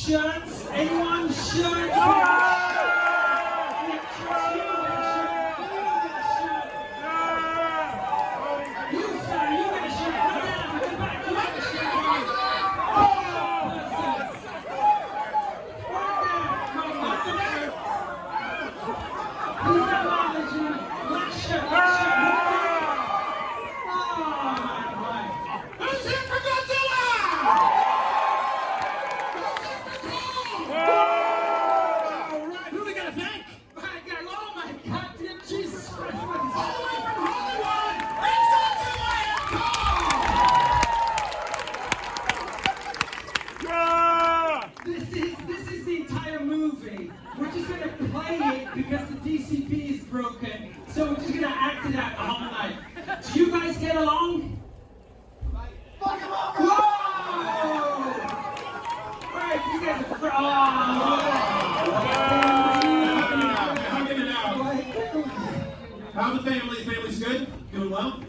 shirts? Anyone shirts? Because the DCP is broken, so we're just gonna act it out the whole night. Do you guys get along? Fuck him up! Whoa! Alright, you guys are Hugging it out. How the family? Family's good? Doing well?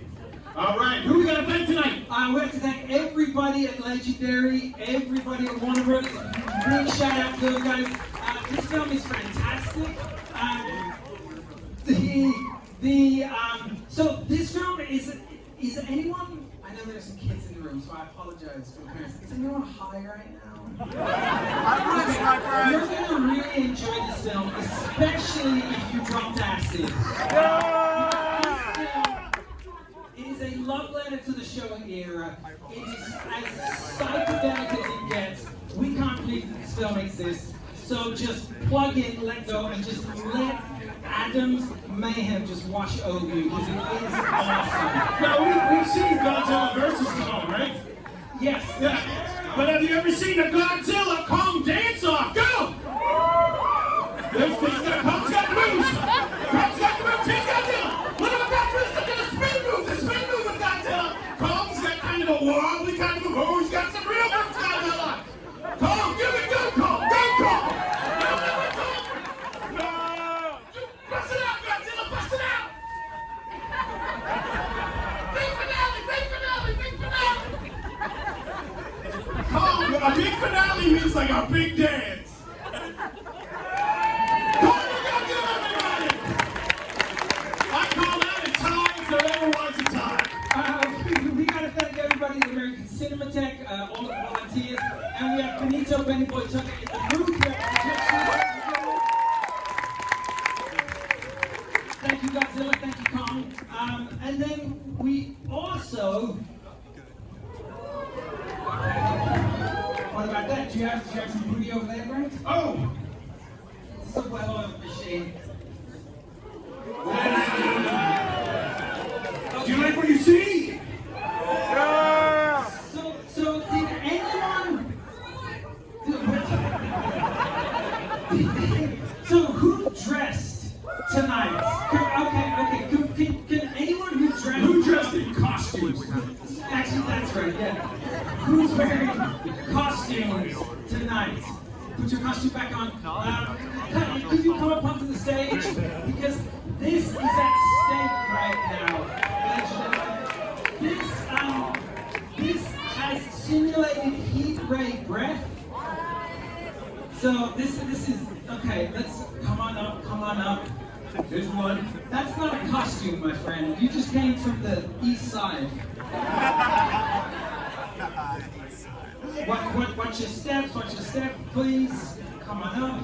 Alright, who are we gonna thank tonight? We have to thank everybody at Legendary, everybody at Warner Bros. Big shout out to those guys. This film is fantastic. So this film is anyone, I know there's some kids in the room, so I apologize for the parents. Is anyone high right now? You're going to really enjoy this film, especially if you dropped acid. It is a love letter to the Showa era. It is as psychedelic as it gets. We can't believe that this film exists. So just plug in, let go, and just let Adam's mayhem just wash over you, because it is awesome. Now, we've seen Godzilla versus Kong, right? Yes. Yeah. But have you ever seen a Godzilla Kong dance-off? Go! Kong's got the moves! Kong's got the moves! Here's Godzilla! Look at Godzilla's got a spin move! The spin move with Godzilla! Kong's got kind of a wobbly kind of a move. He's got some real moves, Godzilla! Kong, give it, go, Kong! Go, Kong! Bust it out, Godzilla! Bust it out! Big finale! Big finale! Big finale! Kong, a big finale means like a big dance. Kong, Godzilla, everybody! I call that a tie if there ever was a tie. We gotta thank everybody at American Cinematheque, all the volunteers, and we have Benito Benny Boy Tucker in the booth. Thank you, Godzilla. Thank you, Kong. And then we also. What about that? Do you have some booty over there, Brent? Oh! This is a well-oiled machine. Do you like what you see? So did anyone? So who dressed tonight? Okay. Can anyone who dressed? Who dressed in costumes? Actually, that's right. Yeah. Who's wearing costumes tonight? Put your costume back on. Could you come up onto the stage? Because this is at stake right now. This has simulated heat ray breath. So this is okay. Let's come on up. There's one. That's not a costume, my friend. You just came from the east side. Watch your steps, please. Come on up.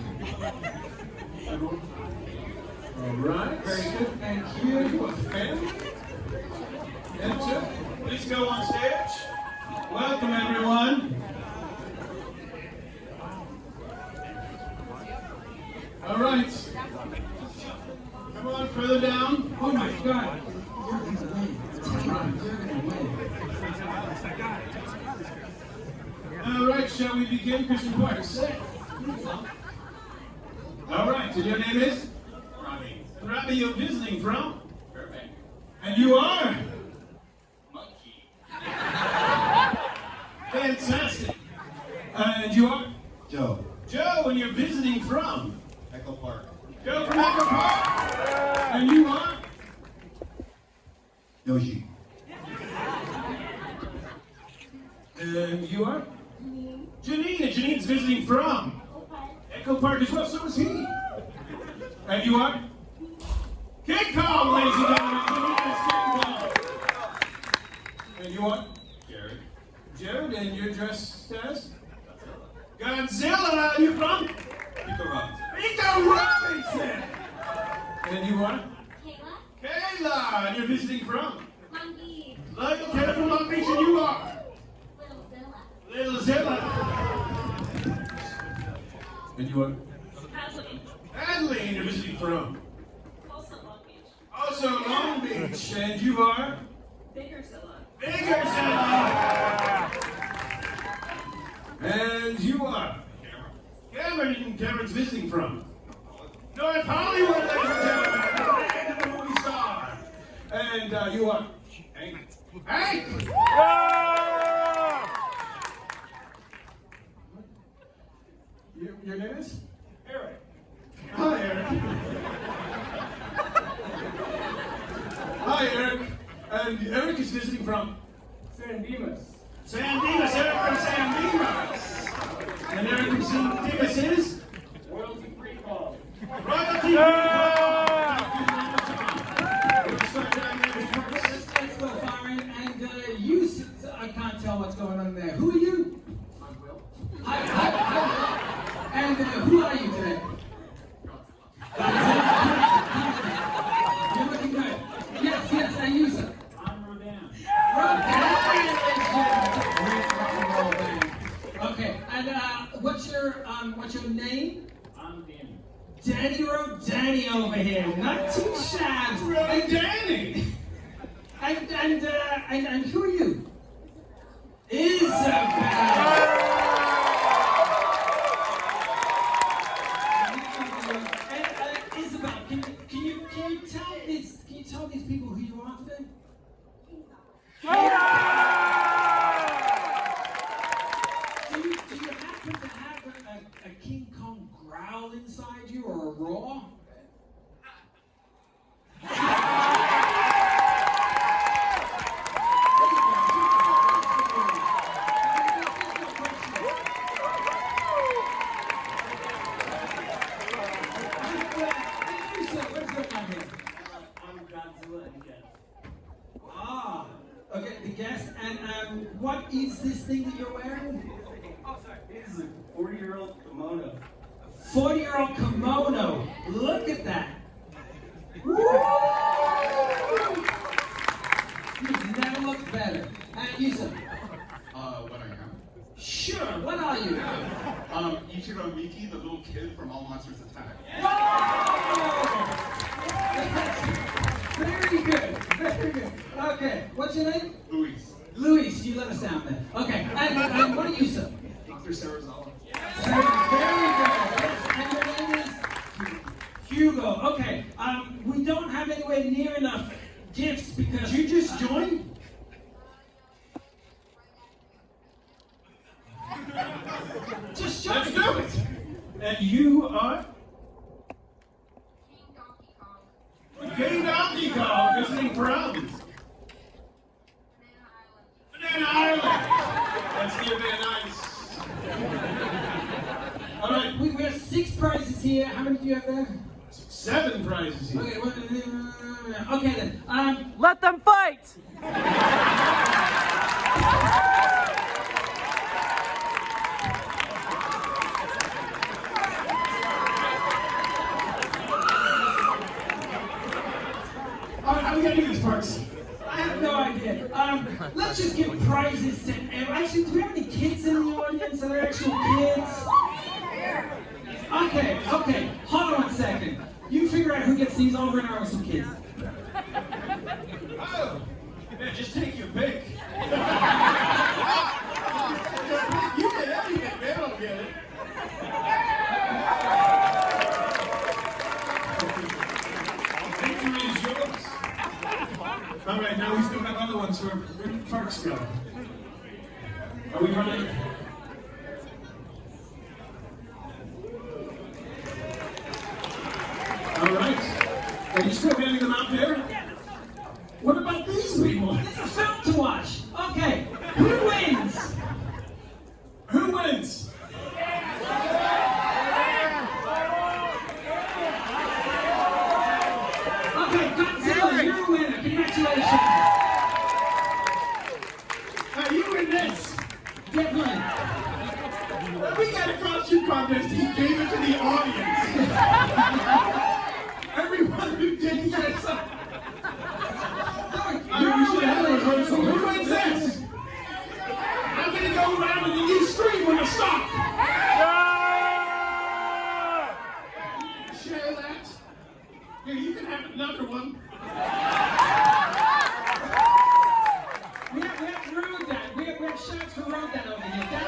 All right. Very good, thank you. Enter. Please go on stage. Welcome, everyone. All right. Come on, further down. Oh my God. All right, shall we begin, Christian Parks? All right, so your name is? Robbie. Robbie, you're visiting from? Perfect. And you are? Monkey. Fantastic. And you are? Joe. Joe, and you're visiting from? Echo Park. Joe from Echo Park. And you are? Yoshi. And you are? Janine. Janine's visiting from Echo Park as well. So is he. And you are? King Kong, ladies and gentlemen. King Kong. And you are? Jared. Jared, and you're dressed as? Godzilla. Are you from? Rico Robinson. And you are? Kayla. And you're visiting from? Long Beach. Kayla from Long Beach, and you are? Little Zilla. And you are? Adeline. Adeline, you're visiting from? Also Long Beach. Also Long Beach. And you are? Biggerzilla. Biggerzilla. And you are? Cameron. Cameron's visiting from? North Hollywood, ladies and gentlemen. And the movie star. And you are? Hank. Hank! Your name is? Eric. Hi, Eric. Hi, Eric. And Eric is visiting from? San Dimas. San Dimas. Eric from San Dimas. And Eric from San Dimas is? Royalty Free Call. Royalty Free Call. Let's go firing. And you, I can't tell what's going on there. Who are you? I'm Will. Hi. And who are you today? You're looking good. Yes, and you, sir? I'm Rodan. Okay, and what's your name? I'm Danny. Danny Rodani over here. Not too shabs. And Danny. And who are you? Isabel. Isabel, can you tell these people who you are today? Do you happen to have a King Kong growl inside you or a roar? I'm Godzilla and yes. Ah, okay, the guest. And what is this thing that you're wearing? Oh, sorry. This is a 40-year-old kimono. 40-year-old kimono. Look at that. Woo! You've never looked better. And you said, What I am? sure, what are you? Ichiro Miki, the little kid from All Monsters Attack. Whoa! Very good, very good. Okay, what's your name? Luis. Luis, you let us down there. Okay, and what are you, sir? Dr. Sarazawa. Very good. Yes, and your name is? Hugo. Okay, we don't have anywhere near enough gifts because you just joined? Just Let's join. do it. And you are? King Donkey Kong. King Donkey Kong, visiting from? Banana Island. Banana Island. That's near Van Nuys. All right, We have 6 prizes here. How many do you have there? 7 prizes here. Okay then. Let them fight! All right, how are we gonna do these parts? I have no idea. Let's just give prizes to actually, do we have any kids in the audience? Are there actual kids? Okay. Hold on 1 second. You figure out who gets these. I'll run around with some kids. Oh, yeah, just take your pick. You get everything, man. I'll get it. Victory is yours. All right, now we still have other ones. Where did parks go? Are we running? All right. Are you still handing them out there? What about these people? It's a film to watch. Okay, who wins? Who wins? Okay, Godzilla, you're a winner. Congratulations. Now you win this. Definitely. We got a costume contest. He gave it to the audience. Everyone who didn't get something. We should have a rehearsal. Who wins this? I'm gonna go around and then you scream when I stop. Share that. Here, you can have another one. We have Road Dan. We have shots for Road Dan over here. Dan,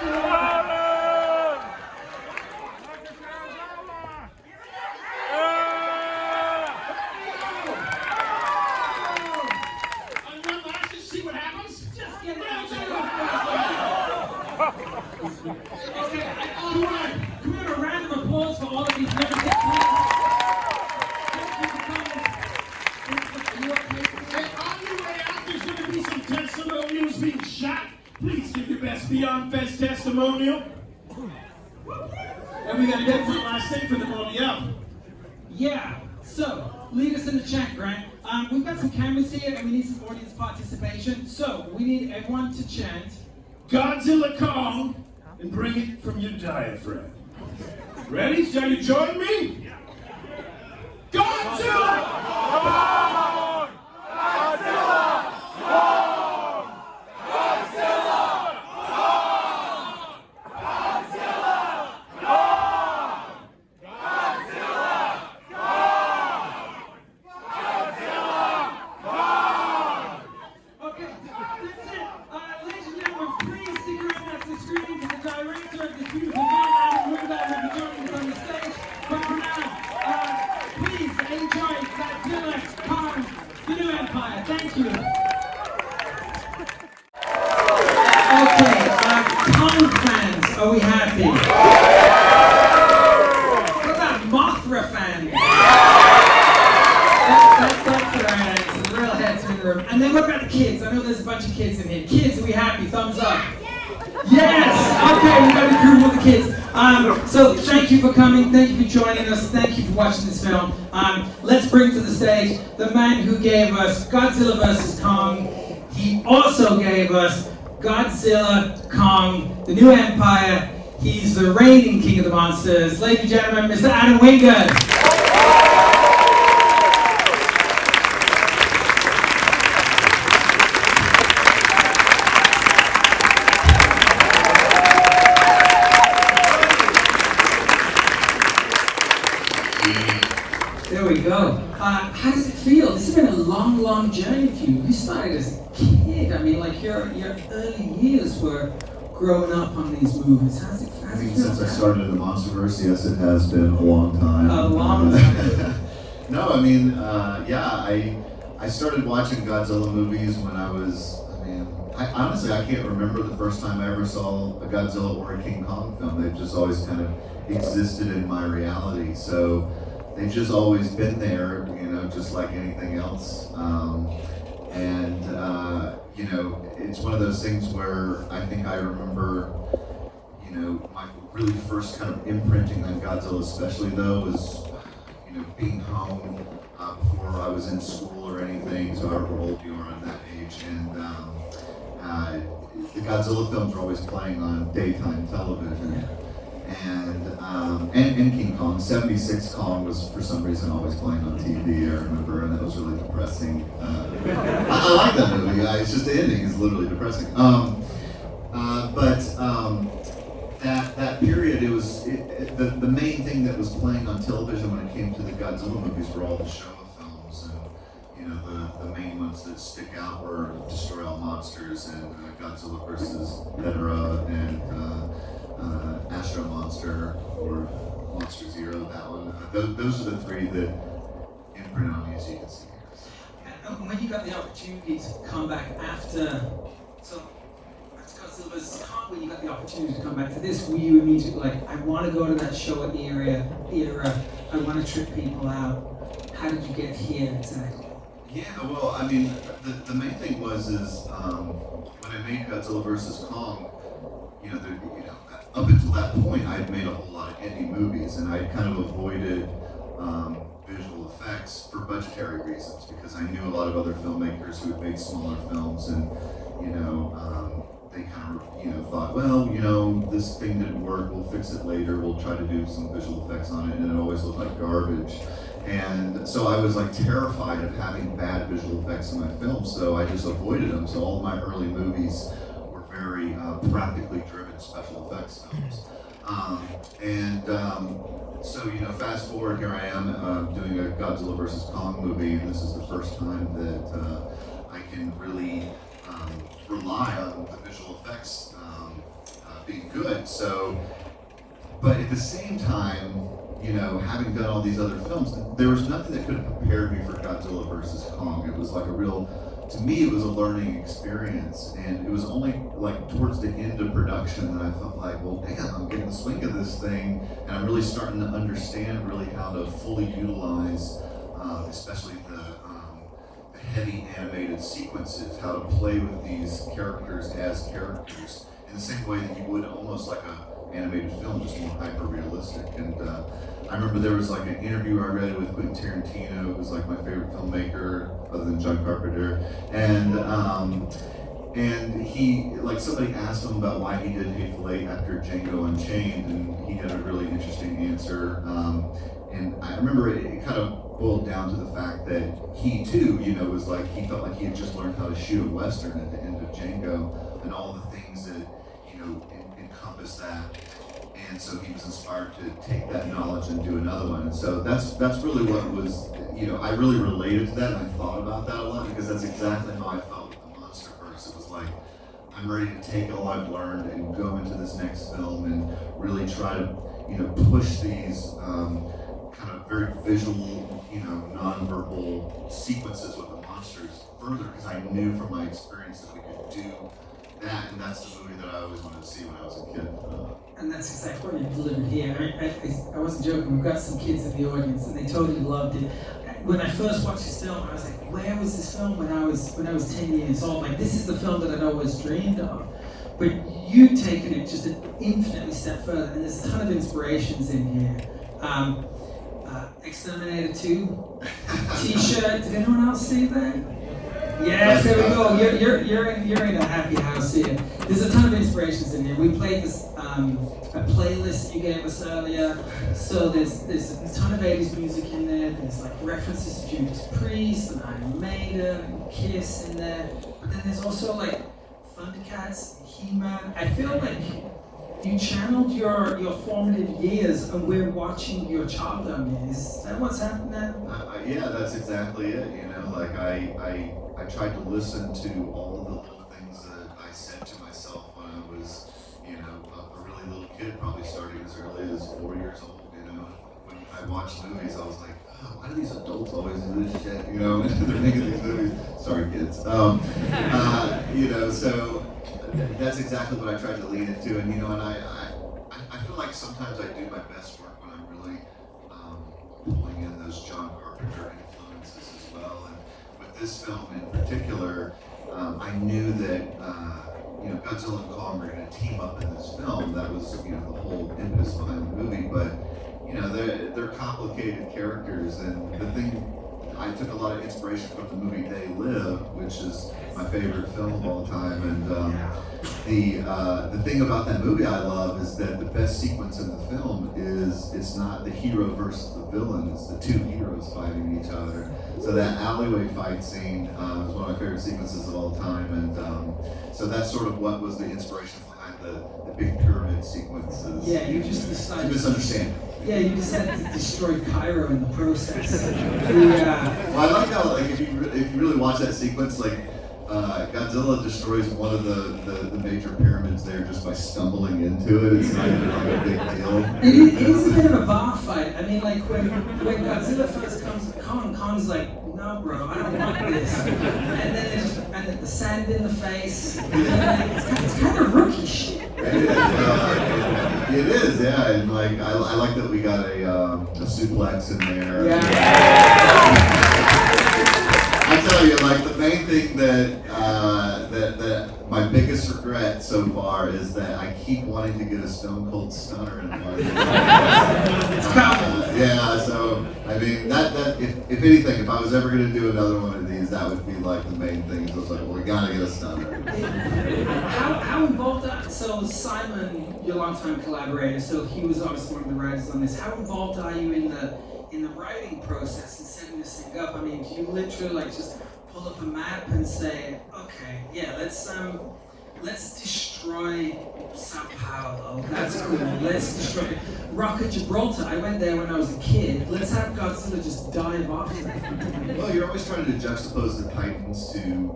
See what happens? just get it Yeah, out take there. it. Okay, can we have a round of applause for all of these members? Thank you for coming. Are you okay? Hey, on your way out, there's going to be some testimonials being shot. Please give your best Beyond Fest testimonial. And we got to get one last thing for the audio. Yeah, so lead us in the chat, Grant. We've got some cameras here and we need some audience participation. So we need everyone to chant Godzilla Kong and bring it from your diaphragm. Ready? Shall you join me? Godzilla! Okay, that's it. Ladies and gentlemen, please stick around after the screening because the director of this beautiful film, Adam Wingard, will be joining us on the stage. But for now, please enjoy Godzilla, Kong, the New Empire. Thank you. Okay, Kong fans, are we happy? What about Mothra fans? That's the right answer. The real heads are in the room. And then what about the kids? I know there's a bunch of kids in here. Kids, are we happy? Thumbs up. Yes! Okay, we got a group with the kids. So thank you for coming. Thank you for joining us. Thank you for watching this film. Let's bring to the stage the man who gave us Godzilla vs. Kong. He also gave us Godzilla, Kong, the New Empire. He's the reigning king of the monsters. Ladies and gentlemen, Mr. Adam Wingard. There we go. How does it feel? This has been a long, long journey for you. You started as a kid. I mean, like your early years were growing up on these movies. How's it I mean, feel? since I started in the MonsterVerse, yes, it has been a long time. A long time. No, I mean, I started watching Godzilla movies when I was, honestly, I can't remember the first time I ever saw a Godzilla or a King Kong film. They've just always kind of existed in my reality. So they've just always been there, just like anything else. It's one of those things where I think I remember, my really first kind of imprinting on Godzilla especially though was, being home before I was in school or anything, so however old you are on that age, and the Godzilla films were always playing on daytime television. And King Kong. 76 Kong was for some reason always playing on TV, I remember, and that was really depressing. I like that movie, it's just the ending is literally depressing. That period, the main thing that was playing on television when it came to the Godzilla movies were all the Showa films, and the main ones that stick out were Destroy All Monsters and Godzilla vs. Hedorah and Astro Monster or Monster Zero, that one. Those are the three that imprinted on me, as you can see here. When you got the opportunity to come back after Godzilla vs. Kong, when you got the opportunity to come back to this, were you immediately like, I want to go to that Showa era, I want to trip people out? How did you get here exactly? Yeah, well, I mean, the main thing was when I made Godzilla vs. Kong, up until that point, I had made a whole lot of indie movies, and I kind of avoided visual effects IMAX for budgetary reasons, because I knew a lot of other filmmakers who had made smaller films, and they kind of thought, well, this thing didn't work, we'll fix it later, we'll try to do some visual effects on it, and it always looked like garbage. And so I was like terrified of having bad visual effects in my films, so I just avoided them. So all my early movies were very practically driven special effects films. So fast forward, here I am doing a Godzilla vs. Kong movie, and this is the first time that I can really rely on the visual effects being good. So, but at the same time, having done all these other films, there was nothing that could have prepared me for Godzilla vs. Kong. It was like to me, it was a learning experience, and it was only like towards the end of production that I felt like, well, damn, I'm getting the swing of this thing, and I'm really starting to understand really how to fully utilize, especially the heavy animated sequences, how to play with these characters as characters in the same way that you would almost like a animated film, just more hyper-realistic. And I remember there was like an interview I read with Quentin Tarantino, who's like my favorite filmmaker other than John Carpenter, and he, like, somebody asked him about why he did Hateful Eight after Django Unchained, and he had a really interesting answer. And I remember it kind of boiled down to the fact that he too, was like, he felt like he had just learned how to shoot a Western at the end of Django, and all the things that, encompass that. And so he was inspired to take that knowledge and do another one. And so that's really what was, I really related to that, and I thought about that a lot, because that's exactly how I felt with the Monsterverse. It was like, I'm ready to take all I've learned and go into this next film and really try to, push these kind of very visual, nonverbal sequences with the monsters further, because I knew from my experience that we could do that, and that's the movie that I always wanted to see when I was a kid. And that's exactly what you delivered here. I wasn't joking, we've got some kids in the audience and they totally loved it. When I first watched this film, I was like, where was this film when I was 10 years old? Like, this is the film that I'd always dreamed of. But you've taken it just an infinitely step further, and there's a ton of inspirations in here. Exterminator 2 t-shirt, did anyone else see that? Yes, there we go. You're in a happy house here. There's a ton of inspirations in here. We played this a playlist you gave us earlier. So there's a ton of 80s music in there. There's like references to Judas Priest and Iron Maiden and Kiss in there. But then there's also like Thundercats, He-Man. I feel like you channeled your formative years, and we're watching your childhood years. Is that what's happening now? Yeah, that's exactly it. Like I tried to listen to all of the little things that I said to myself when I was, a really little kid, probably starting as early as 4 years old. When I watched movies, I was like, oh, why do these adults always do this shit? They're making these movies. Sorry, kids. So that's exactly what I tried to lean into, and and I feel like sometimes I do my best work when I'm really pulling in those John Carpenter influences as well. And with this film in particular, I knew that Godzilla and Kong were going to team up in this film. That was the whole impetus behind the movie. But they're complicated characters, and the thing, I took a lot of inspiration from the movie They Live, which is my favorite film of all time. And the thing about that movie I love is that the best sequence in the film is it's not the hero versus the villain, it's the two heroes fighting each other. So that alleyway fight scene is one of my favorite sequences of all time. And so that's sort of what was the inspiration behind the big pyramid sequences. Yeah, you just decided to misunderstand. Yeah, you decided to destroy Cairo in the process. Well, I like how, like, if you really watch that sequence, like, Godzilla destroys one of the major pyramids there just by stumbling into it. It's not even like a big deal. It is a bit of a bar fight. I mean, like, when Godzilla first comes to Kong's like, no, bro, I don't want this. And then the sand in the face. It's kind of rookie shit. It is, yeah. And like, I like that we got a suplex in there. Yeah. I tell you, like, the main thing that my biggest regret so far is that I keep wanting to get a Stone Cold Stunner in one. It's coming. Yeah, so I mean that if anything, if I was ever going to do another one of these, that would be like the main thing. So I was like, well, we gotta get a stunner. How involved so Simon, your longtime collaborator, so he was obviously one of the writers on this. How involved are you in the writing process and setting this thing up? I mean, do you literally like just pull up a map and say, okay, yeah, let's destroy Sao Paulo. That's cool. Let's destroy Rock of Gibraltar. I went there when I was a kid. Let's have Godzilla just dive off there. Well, you're always trying to juxtapose the Titans to,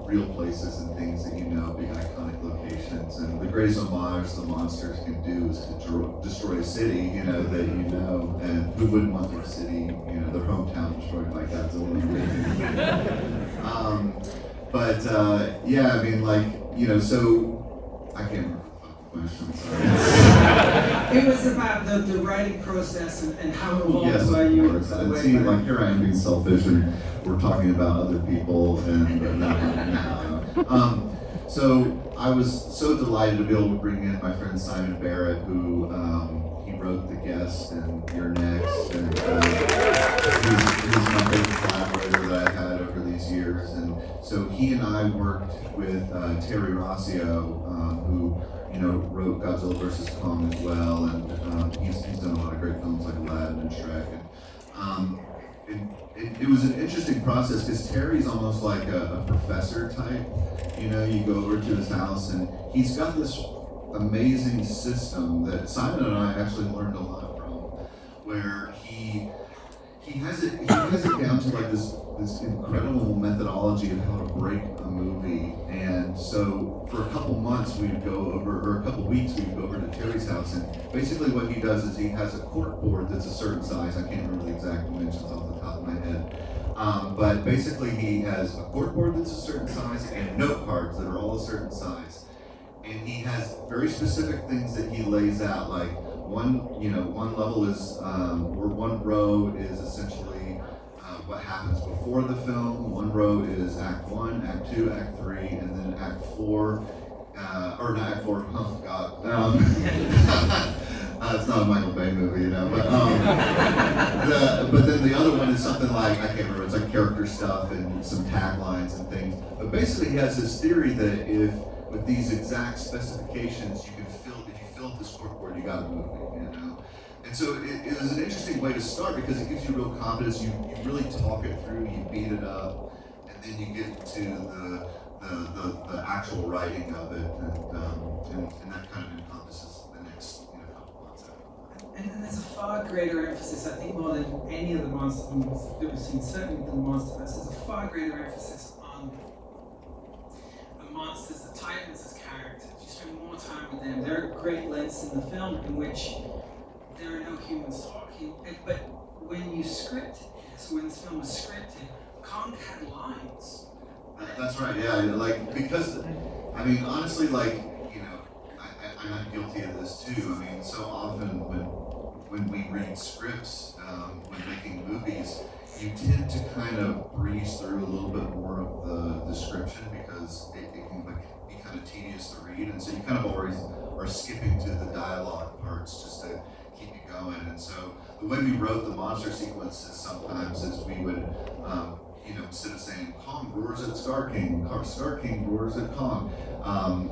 real places and things that big iconic locations. And the greatest homage the monsters can do is to destroy a city, that and who wouldn't want their city, their hometown destroyed by Godzilla? Yeah, I mean, so I can't remember the question, sorry. It was about the writing process and how involved Yes, were you in of the course. way. See, like here I am being selfish, and we're talking about other people, and so I was so delighted to be able to bring in my friend Simon Barrett, who he wrote The Guest and You're Next, and he's my favorite collaborator that I've had over these years, and so he and I worked with Terry Rossio, who wrote Godzilla vs. Kong as well, and he's done a lot of great films like Aladdin and Shrek. And it was an interesting process because Terry's almost like a professor type. You go over to his house and he's got this amazing system that Simon and I actually learned a lot from, where he has it down to like this incredible methodology of how to break a movie. And so for a couple months we'd go over, or a couple weeks we'd go over to Terry's house, and basically what he does is he has a cork board that's a certain size. I can't remember the exact dimensions off the top of my head. But basically he has a cork board that's a certain size and note cards that are all a certain size. And he has very specific things that he lays out, like one level is, or one row is essentially what happens before the film. One row is Act 1, Act 2, Act 3, and then Act 4, or not Act 4, oh God. It's not a Michael Bay movie, but then the other one is something like, I can't remember, it's like character stuff and some taglines and things. But basically he has this theory that if, with these exact specifications, if you fill this corkboard, you got a movie, And so it was an interesting way to start because it gives you real confidence. You really talk it through, you beat it up, and then you get to the actual writing of it, and that kind of encompasses the next couple months after that. And there's a far greater emphasis, I think, more than any of the monster movies that we've seen, certainly the Monsterverse, there's a far greater emphasis on the monsters, the Titans as characters. You spend more time with them. There are great lengths in the film in which there are no humans talking, but when you script it, so when this film was scripted, Kong had lines. That's right, yeah, because, I mean, honestly, I'm not guilty of this too. I mean, so often when we read scripts, when making movies, you tend to kind of breeze through a little bit more of the description because it can be kind of tedious to read, and so you kind of always are skipping to the dialogue parts just to keep you going. And so the way we wrote the monster sequences sometimes is we would, instead of saying Kong roars at Scar King, Scar King roars at Kong,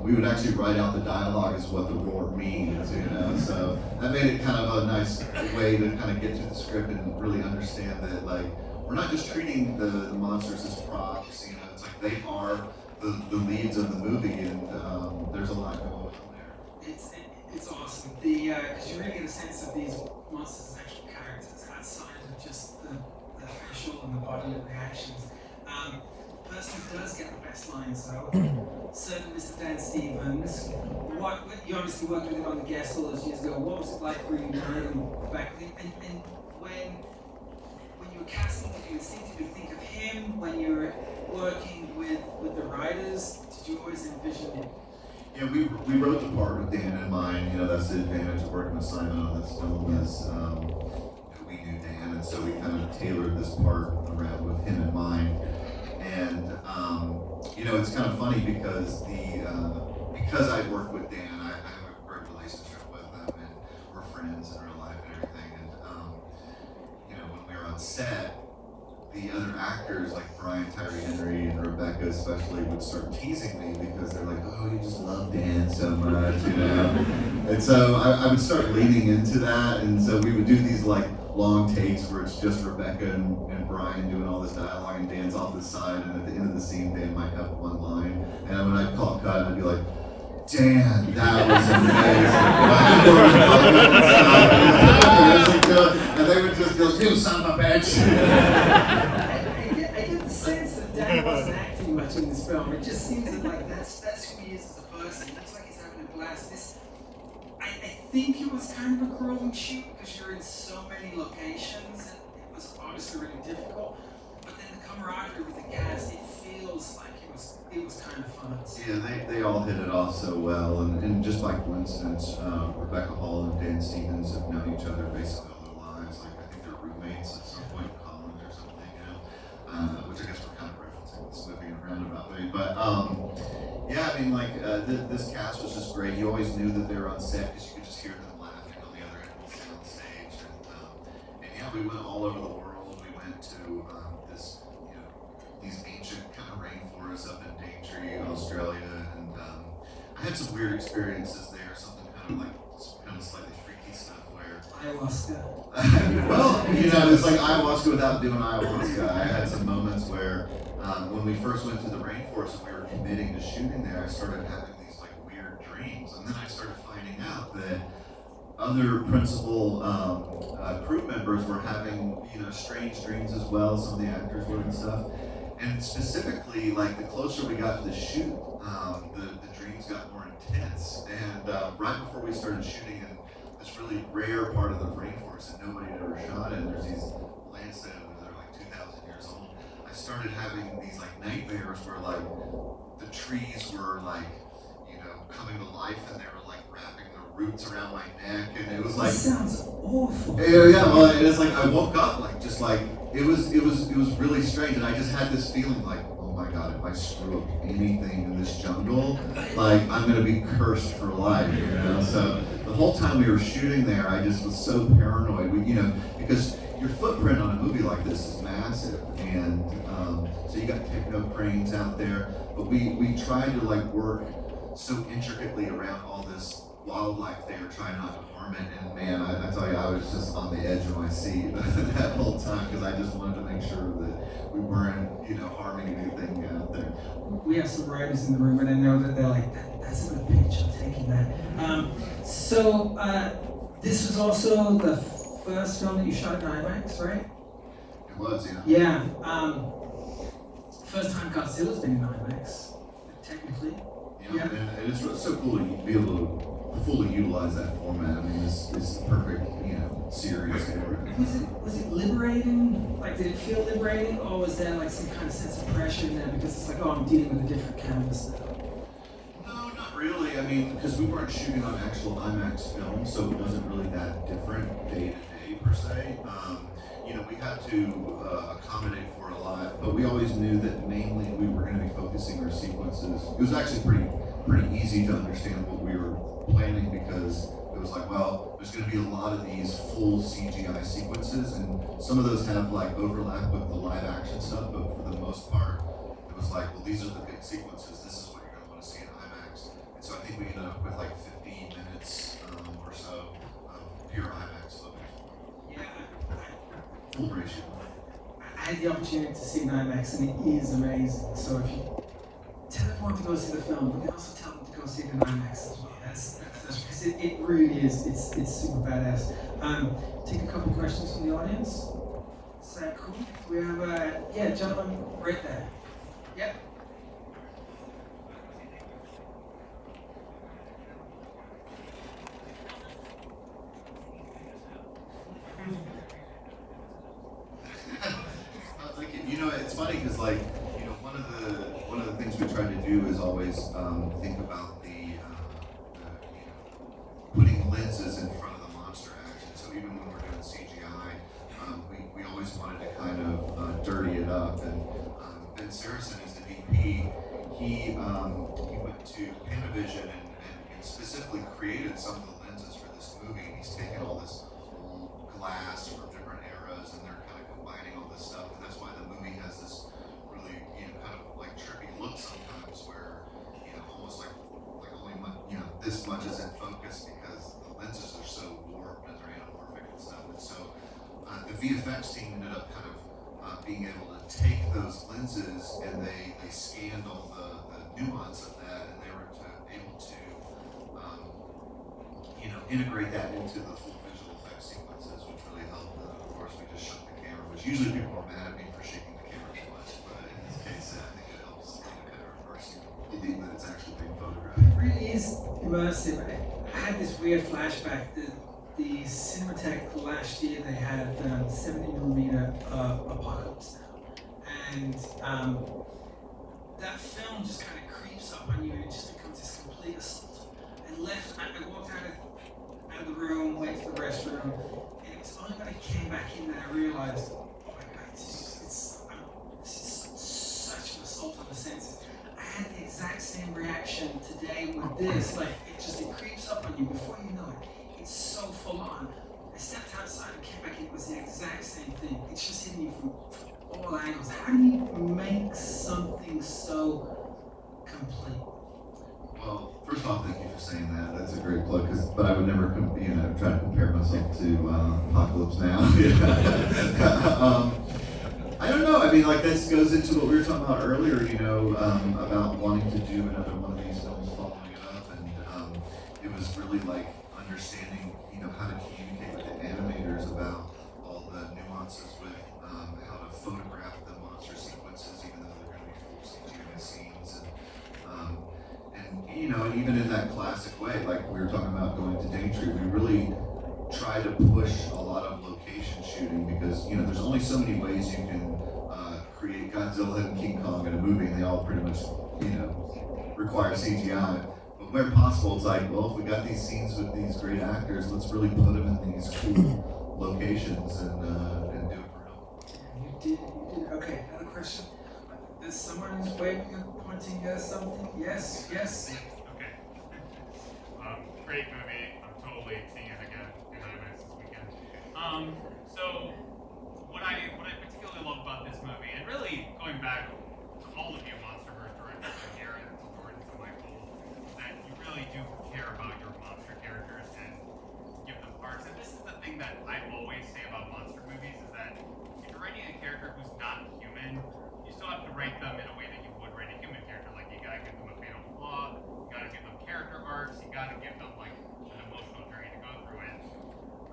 we would actually write out the dialogue as what the roar means, So that made it kind of a nice way to kind of get to the script and really understand that, we're not just treating the monsters as props, it's like they are the leads of the movie, and there's a lot going on there. It's awesome. Because you really get a sense of these monsters as actual characters outside of just the facial and the bodily reactions. The person who does get the best lines, though, certainly Mr. Dan Stevens. You obviously worked with him on The Guest all those years ago. What was it like reuniting back then? And when you were casting, did you instinctively think of him when you were working with the writers? Did you always envision it? Yeah, we wrote the part with Dan in mind. That's the advantage of working with Simon on this film is we knew Dan, and so we kind of tailored this part around with him in mind. And it's kind of funny because because I work with Dan, I have a great relationship with him, and we're friends in real life and everything. And when we were on on set, the other actors like Brian Tyree Henry and Rebecca especially would start teasing me because they're like, oh, you just love Dan so much, you know? And so I would start leaning into that, and so we would do these like long takes where it's just Rebecca and Brian doing all this dialogue and Dan's off the side, and at the end of the scene Dan might have one line, and when I'd call cut I'd be like, Dan, that was amazing. And they would just go, you son of a bitch. I get the sense that Dan wasn't acting much in this film. It just seems that like that's who he is as a person. It looks like he's having a blast. I think it was kind of a grueling shoot because you're in so many locations and it was obviously really difficult. But then the camaraderie with the cast, it feels like it was kind of fun. Yeah, they all hit it off so well, and just by coincidence, Rebecca Hall and Dan Stevens have known each other basically all their lives. Like I think they're roommates at some point in college or something, you know, which I guess we're kind of referencing this movie in a roundabout way. But yeah, I mean, like this cast was just great. You always knew that they were on set because you could just hear them laughing on the other end of the sound stage, and yeah, we went all over the world. We went to this, you know, these ancient kind of rainforests up in Daintree, Australia, and I had some weird experiences there. Something kind of slightly freaky stuff where Ayahuasca. well, you know, it's like ayahuasca without doing ayahuasca. I had some moments where when we first went to the rainforest and we were committing to shooting there, I started having these like weird dreams, and then I started finding out that other principal crew members were having, you know, strange dreams as well. Some of the actors were and stuff. And specifically, like the closer we got to the shoot, the dreams got more intense. And right before we started shooting in this really rare part of the rainforest that nobody had ever shot in, there's these landstones that are like 2,000 years old. I started having these like nightmares where like the trees were like, you know, coming to life, and they were like wrapping their roots around my neck, and it was like. That sounds awful. Yeah, well, it is like I woke up like just like it was really strange, and I just had this feeling like, oh my god, if I screw up anything in this jungle, like I'm gonna be cursed for life, you know. So the whole time we were shooting there, I just was so paranoid. You know, because your footprint on a movie like this is massive, and so you got techno cranes out there, but we tried to like work so intricately around all this wildlife there, trying not to harm it, and man, I tell you, I was just on the edge of my seat that whole time because I just wanted to make sure that we weren't, you know, harming anything out there. We have some writers in the room, and I know that they're like, that's a good pitch, I'm taking that. So this was also the first film that you shot in IMAX, right? It was, yeah. Yeah. First time Godzilla's been in IMAX, technically. Yeah. And it's so cool to be able to fully utilize that format. I mean, it's the perfect, you know, series. Was it liberating? Like, did it feel liberating, or was there like some kind of sense of pressure in there because it's like, oh, I'm dealing with a different canvas now? No, not really. I mean, because we weren't shooting on actual IMAX film, so it wasn't really that different day to day per se. You know, we had to accommodate for a lot, but we always knew that mainly we were going to be focusing our sequences. It was actually pretty easy to understand what we were planning because it was like, well, there's going to be a lot of these full CGI sequences, and some of those have like overlap with the live action stuff, but for the most part, it was like, well, these are the big sequences. This is what you're going to want to see in IMAX. And so I think we ended up with like 15 minutes or so of pure IMAX footage. Yeah. Full ratio. I had the opportunity to see it in IMAX, and it is amazing. So if you tell everyone to go see the film, but you also tell them to go see it in IMAX as well. That's because it really is. It's super badass. Take a couple questions from the audience. Is that cool? We have gentleman right there. Yep. You know, it's funny because, like, you know, one of the things we try to do is always think about the you know, putting lenses in front of the monster action. So even when we're doing CGI, we always wanted to kind of dirty it up. And Ben Saracen is the DP. He went to Panavision and specifically created some of the lenses for this movie. And he's taken all this old glass from different eras, and they're kind of combining all this stuff, and that's why the movie has this really, kind of like trippy look sometimes, where, almost like only this much is in focus because the lenses are so warped and they're anamorphic and stuff. And so the VFX team ended up kind of being able to take those lenses and they scanned all the nuance of that, and they were able to integrate that into the full visual effects sequences, which really helped. Of course, we just shook the camera, which usually people are mad at me for shaking the camera too much, but in this case, I think it helps kind of reverse the idea that it's actually being photographed. It really is immersive. I had this weird flashback. The Cinematheque last year, they had 70mm Apocalypse Now, and that film just kind of creeps up on you and it just becomes this complete assault. I walked out of the room, went to the restroom, and it was only when I came back in that I realized, oh my God, this is such an assault on the senses. I had the exact same reaction today with this. Like, it creeps up on you before you know it. It's so full on. I stepped outside and came back in, it was the exact same thing. It's just hitting you from all angles. How do you make something so complete? Well, first off, thank you for saying that. That's a great plug. But I would never, try to compare myself to Apocalypse Now. I don't know. I mean, like, this goes into what we were talking about earlier. About wanting to do another one of these films, following it up, and it was really like understanding, how to communicate with the animators about all the nuances with how to photograph the monster sequences, even though they're going to be full CGI scenes, and even in that classic way, like we were talking about going to Daintree, we really try to push a lot of location shooting because there's only so many ways you can create Godzilla and King Kong in a movie, and they all pretty much require CGI. But where possible, it's like, well, if we got these scenes with these great actors, let's really put them in these cool locations and do it for real. You did. Okay, another question. There's someone who's waving and pointing at something. Yes. Okay. Great movie. I'm totally seeing it again in IMAX this weekend. So what I particularly love about this movie, and really going back to all of you MonsterVerse directors in here and Jordan to Michael, that you really do care about your monster characters and give them parts. And this is the thing that I always say about monster movies is that if you're writing a character who's not human, you still have to write them in a way that you would write a human character. Like, you gotta give them a fatal flaw, you gotta give them character arcs, you gotta give them like an emotional journey to go through. And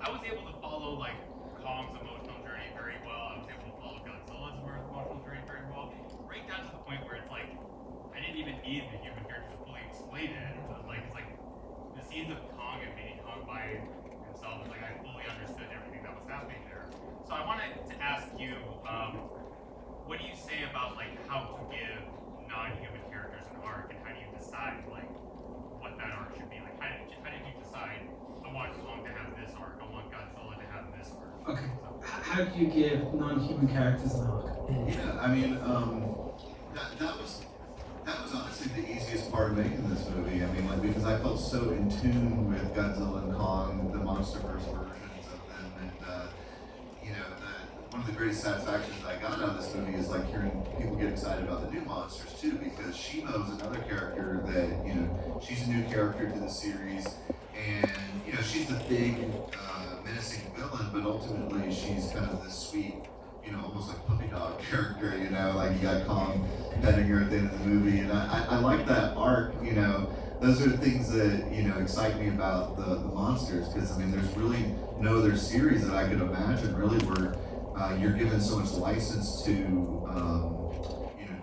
I was able to follow like Kong's emotional journey very well. I was able to follow Godzilla's emotional journey very well, right down to the point where it's like I didn't even need the human character to fully explain it. It's like the scenes of Kong and meeting Kong by himself was like I fully understood everything that was happening there. So I wanted to ask you, what do you say about like how to give non-human characters an arc, and how do you decide like what that arc should be? Like how did you decide I want Kong to have this arc, I want Godzilla to have this arc? Okay. How do you give non-human characters an arc? Yeah, I mean, that was honestly the easiest part of making this movie. I mean, like, because I felt so in tune with Godzilla and Kong, the MonsterVerse versions of them, and one of the greatest satisfactions I got out of this movie is like hearing people get excited about the new monsters too, because Shimo's another character that she's a new character to the series, and she's the big menacing villain, but ultimately she's kind of this sweet, almost like puppy dog character, like you got Kong petting her at the end of the movie, and I like that arc, those are the things that, excite me about the monsters, because I mean, there's really no other series that I could imagine really where you're given so much license to,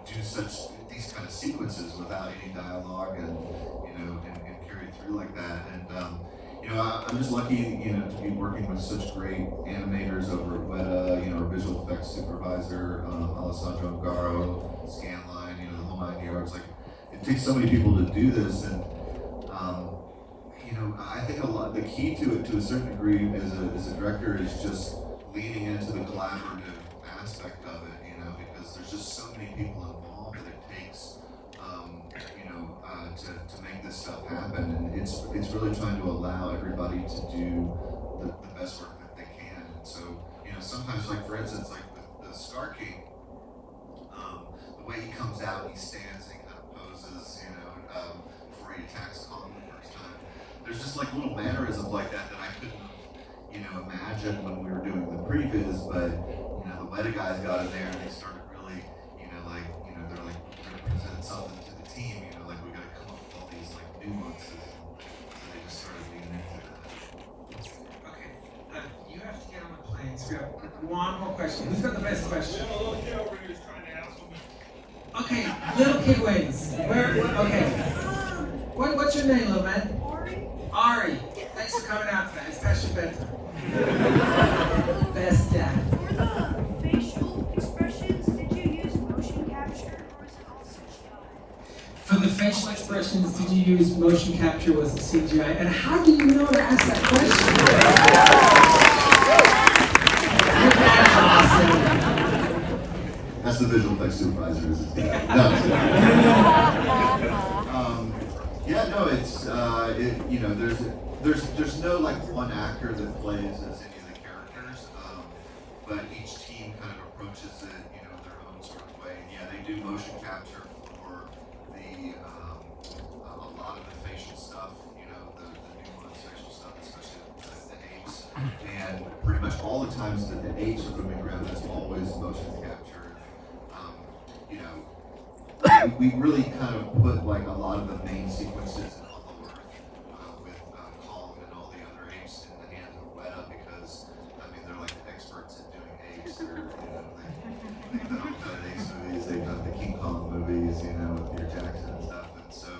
do these kind of sequences without any dialogue and carry through like that. And I'm just lucky, to be working with such great animators over at Weta, our visual effects supervisor, Alessandro Ungaro, Scanline, the whole 9 yards. Like, it takes so many people to do this, and I think the key to it, to a certain degree, as a director, is just leaning into the collaborative aspect of it, because there's just so many people involved that it takes, to make this stuff happen, and it's really trying to allow everybody to do the best work that they can. And so, sometimes, like for instance, like with Starkey, the way he comes out, he stands and he kind of poses, before he attacks Kong the first time. There's just like little mannerisms like that I couldn't, imagine when we were doing the previs, but the Weta guys got in there and they started really, they're like, we're gonna present something to the team, like we gotta come up with all these like nuances. So they just started leaning into that. Okay, you have to get on the plane. So we have one more question. Who's got the best question? Little kid over here is trying to ask me. Okay, little kid wins. Okay. What's your name, little man? Ari. Thanks for coming out today. It's past your bedtime. Best dad. For the facial expressions, did you use motion capture or is it all CGI? For the facial expressions, did you use motion capture? Was it CGI? And how do you know to ask that question? Your dad's awesome. That's the visual effects supervisor, is his dad. No, it's there's no like one actor that plays as any of the characters, but each team kind of approaches it, their own sort of way. And yeah, they do motion capture for the a lot of the facial stuff, the nuanced facial stuff, especially the apes. And pretty much all the times that the apes are moving around, that's always motion capture. We really kind of put like a lot of the main sequences in Hollow Earth with Kong and all the other apes in the hands of Weta because they're like the experts at doing apes. They've done all the apes movies, they've done the King Kong movies, with Peter Jackson and stuff, and so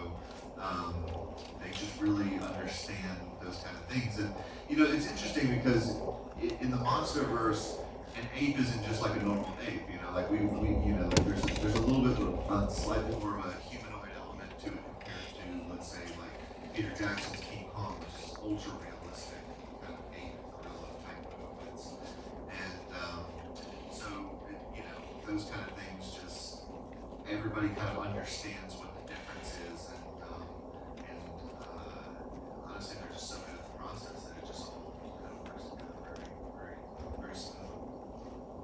they just really understand those kind of things. And it's interesting because in the MonsterVerse, an ape isn't just like a normal ape, like there's a little bit of slightly more of a humanoid element to it compared to, let's say, like Peter Jackson's King Kong, which is ultra realistic, kind of ape gorilla type movements, and those kind of things, just everybody kind of understands what the difference is, and honestly, they're just so good at the process that it just all kind of works together very, very, very smooth.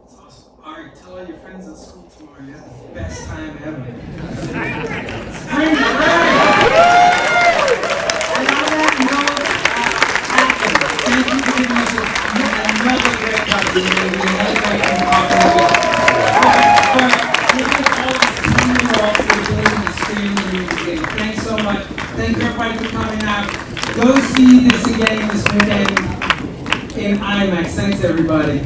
That's awesome. Ari, tell all your friends at school tomorrow you had the best time ever. Spring break! And on that note, thank you for giving us another great Godzilla movie, another great Thanks so much. Thank everybody for coming out. Go see this again this weekend in IMAX. Thanks everybody.